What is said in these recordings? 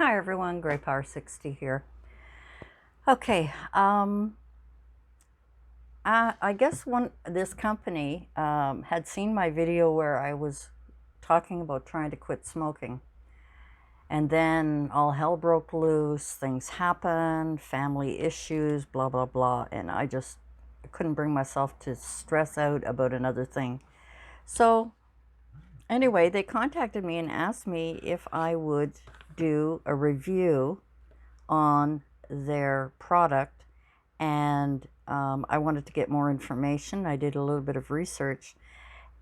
Hi everyone, Gray Power 60 here. Okay, I guess this company had seen my video where I was talking about trying to quit smoking, and then all hell broke loose. Things happened, family issues, blah blah blah, and I couldn't bring myself to stress out about another thing. So anyway, they contacted me and asked me if I would do a review on their product, and I wanted to get more information. I did a little bit of research,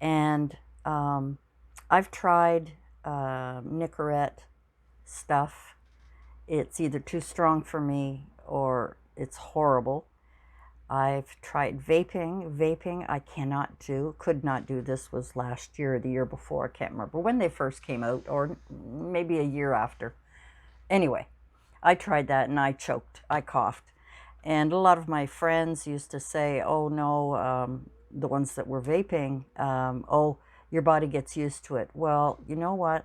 and I've tried Nicorette stuff. It's either too strong for me or it's horrible. I've tried vaping. Vaping I cannot do, could not do. This was last year or the year before, I can't remember when they first came out, or maybe a year after. Anyway, I tried that and I choked. I coughed. And a lot of my friends used to say, oh no, the ones that were vaping, oh, your body gets used to it. Well, you know what?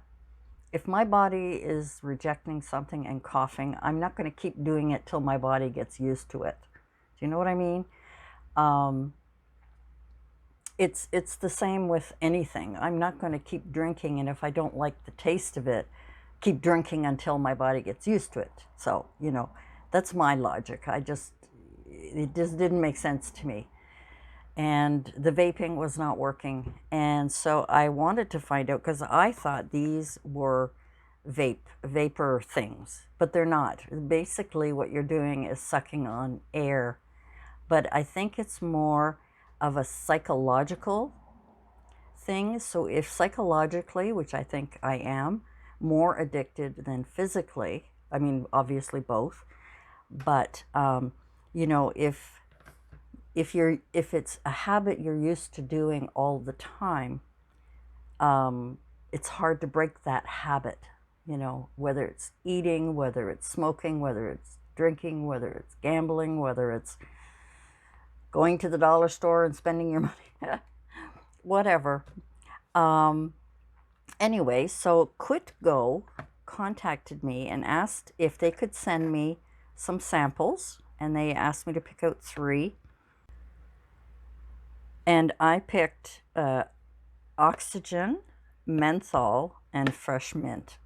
If my body is rejecting something and coughing, I'm not going to keep doing it till my body gets used to it. Do you know what I mean? It's the same with anything. I'm not going to keep drinking, and if I don't like the taste of it, keep drinking until my body gets used to it. So, that's my logic. It just didn't make sense to me. And the vaping was not working. And so I wanted to find out, because I thought these were vapor things, but they're not. Basically, what you're doing is sucking on air. But I think it's more of a psychological thing. So if psychologically, which I think I am, more addicted than physically, I mean, obviously both, but if it's a habit you're used to doing all the time, it's hard to break that habit. Whether it's eating, whether it's smoking, whether it's drinking, whether it's gambling, whether it's going to the dollar store and spending your money, whatever. Anyway, so QuitGo contacted me and asked if they could send me some samples, and they asked me to pick out 3. And I picked oxygen, menthol, and fresh mint.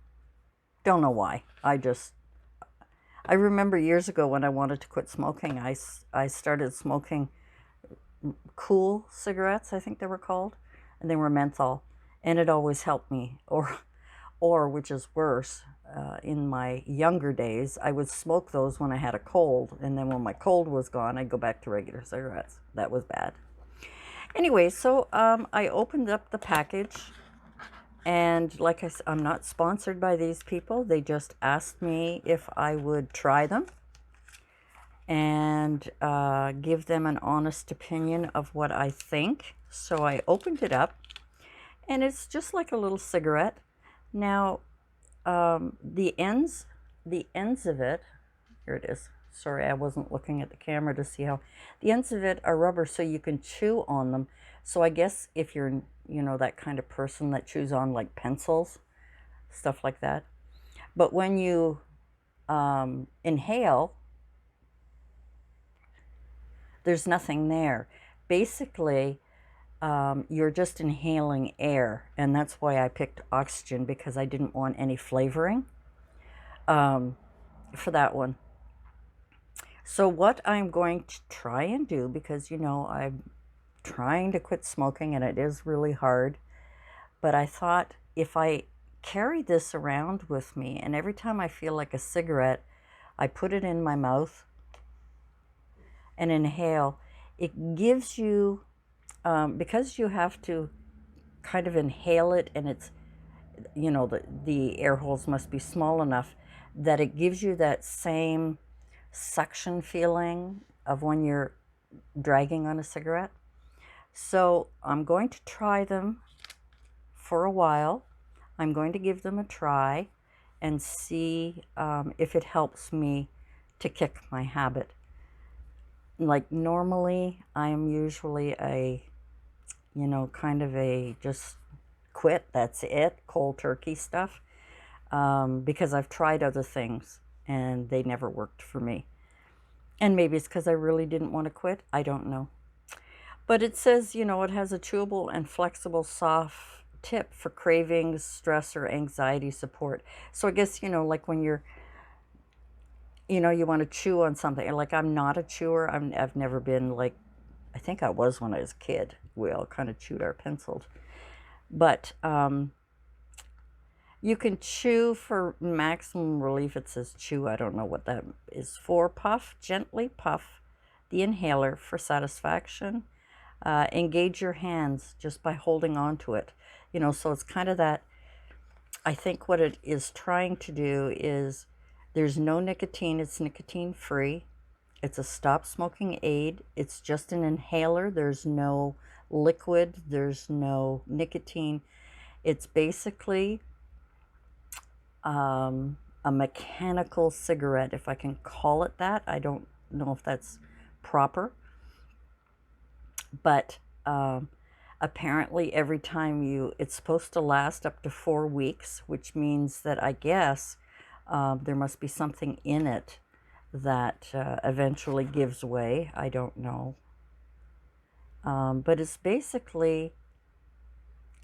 Don't know why. I remember years ago when I wanted to quit smoking, I started smoking cool cigarettes, I think they were called, and they were menthol, and it always helped me. Or which is worse, in my younger days, I would smoke those when I had a cold, and then when my cold was gone, I'd go back to regular cigarettes. That was bad. Anyway, so I opened up the package, and like I said, I'm not sponsored by these people. They just asked me if I would try them and give them an honest opinion of what I think. So I opened it up, and it's just like a little cigarette. Now, the ends of it, here it is. Sorry, I wasn't looking at the camera to see how. The ends of it are rubber, so you can chew on them. So I guess if you're, that kind of person that chews on like pencils, stuff like that. But when you inhale, there's nothing there. Basically, you're just inhaling air, and that's why I picked oxygen, because I didn't want any flavoring for that one. So what I'm going to try and do, because I'm trying to quit smoking and it is really hard, but I thought if I carry this around with me, and every time I feel like a cigarette, I put it in my mouth and inhale, it gives you, because you have to kind of inhale it, and it's, the air holes must be small enough that it gives you that same suction feeling of when you're dragging on a cigarette. So I'm going to try them for a while. I'm going to give them a try and see if it helps me to kick my habit. Like normally, I am usually a, kind of a just quit, that's it, cold turkey stuff. because I've tried other things and they never worked for me. And maybe it's because I really didn't want to quit. I don't know. But it says, you know, it has a chewable and flexible soft tip for cravings, stress, or anxiety support. So I guess, you know, like when you're, you know, you want to chew on something. Like I'm not a chewer. I've never been like, I think I was when I was a kid. We all kind of chewed our pencils. But you can chew for maximum relief. It says chew. I don't know what that is for. Puff, gently puff the inhaler for satisfaction. Engage your hands just by holding on to it. You know, so it's kind of that, I think what it is trying to do is there's no nicotine. It's nicotine free. It's a stop smoking aid. It's just an inhaler. There's no liquid. There's no nicotine. It's basically a mechanical cigarette, if I can call it that. I don't know if that's proper. But apparently every time it's supposed to last up to 4 weeks, which means that I guess there must be something in it that eventually gives way. I don't know. But it's basically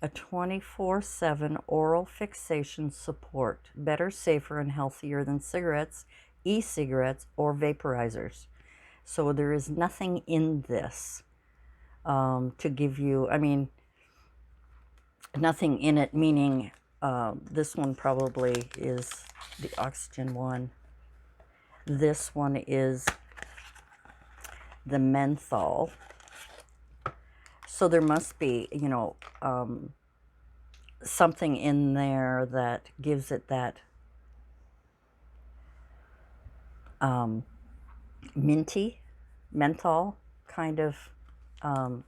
a 24/7 oral fixation support, better, safer, and healthier than cigarettes, e-cigarettes, or vaporizers. So there is nothing in this to give you, I mean, nothing in it, meaning this one probably is the oxygen one. This one is the menthol. So there must be, you know, something in there that gives it that minty, menthol kind of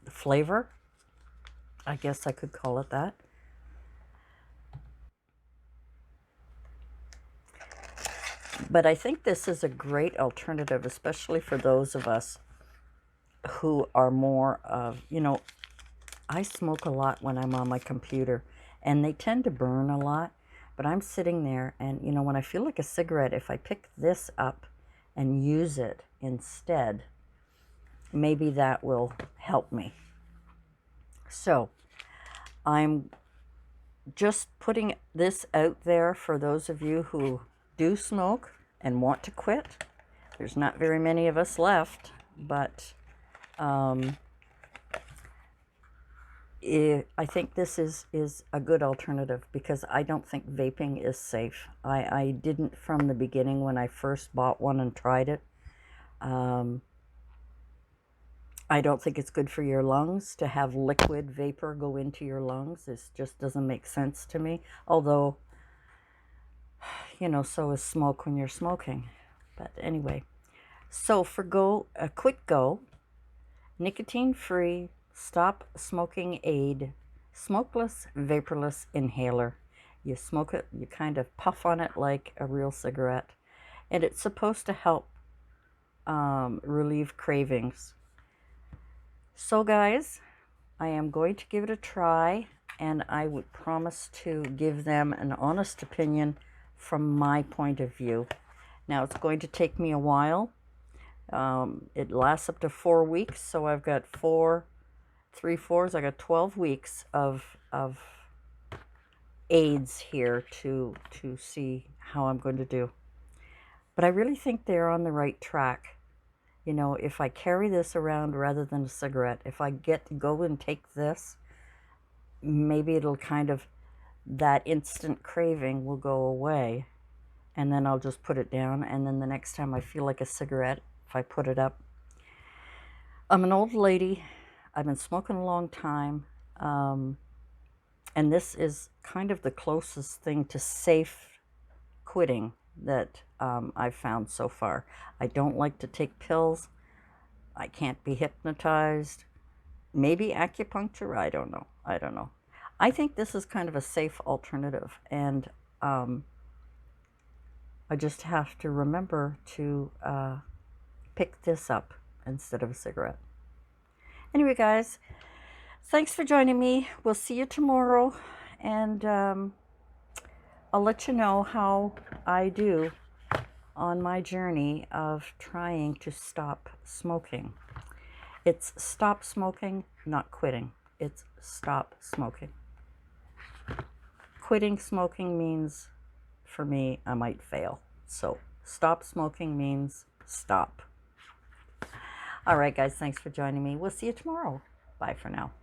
flavor. I guess I could call it that. But I think this is a great alternative, especially for those of us who are more of, you know, I smoke a lot when I'm on my computer, and they tend to burn a lot, but I'm sitting there, and, you know, when I feel like a cigarette, if I pick this up and use it instead, maybe that will help me. So I'm just putting this out there for those of you who do smoke and want to quit. There's not very many of us left, but I think this is a good alternative because I don't think vaping is safe. I didn't from the beginning when I first bought one and tried it. I don't think it's good for your lungs to have liquid vapor go into your lungs. This just doesn't make sense to me. Although, you know, so is smoke when you're smoking. But anyway, so for QuitGo, nicotine-free, stop smoking aid, smokeless, vaporless inhaler. You smoke it, you kind of puff on it like a real cigarette. And it's supposed to help relieve cravings. So guys, I am going to give it a try, and I would promise to give them an honest opinion from my point of view. Now, it's going to take me a while. It lasts up to 4 weeks, so I've got 3 4s. I got 12 weeks of aids here to see how I'm going to do. But I really think they're on the right track. You know, if I carry this around rather than a cigarette, if I get to go and take this, maybe it'll kind of, that instant craving will go away, and then I'll just put it down, and then the next time I feel like a cigarette, if I put it up. I'm an old lady. I've been smoking a long time, and this is kind of the closest thing to safe quitting that I've found so far. I don't like to take pills. I can't be hypnotized. Maybe acupuncture. I don't know. I think this is kind of a safe alternative, and I just have to remember to pick this up instead of a cigarette. Anyway, guys, thanks for joining me. We'll see you tomorrow, and I'll let you know how I do on my journey of trying to stop smoking. It's stop smoking, not quitting. It's stop smoking. Quitting smoking means, for me, I might fail. So stop smoking means stop. All right, guys, thanks for joining me. We'll see you tomorrow. Bye for now.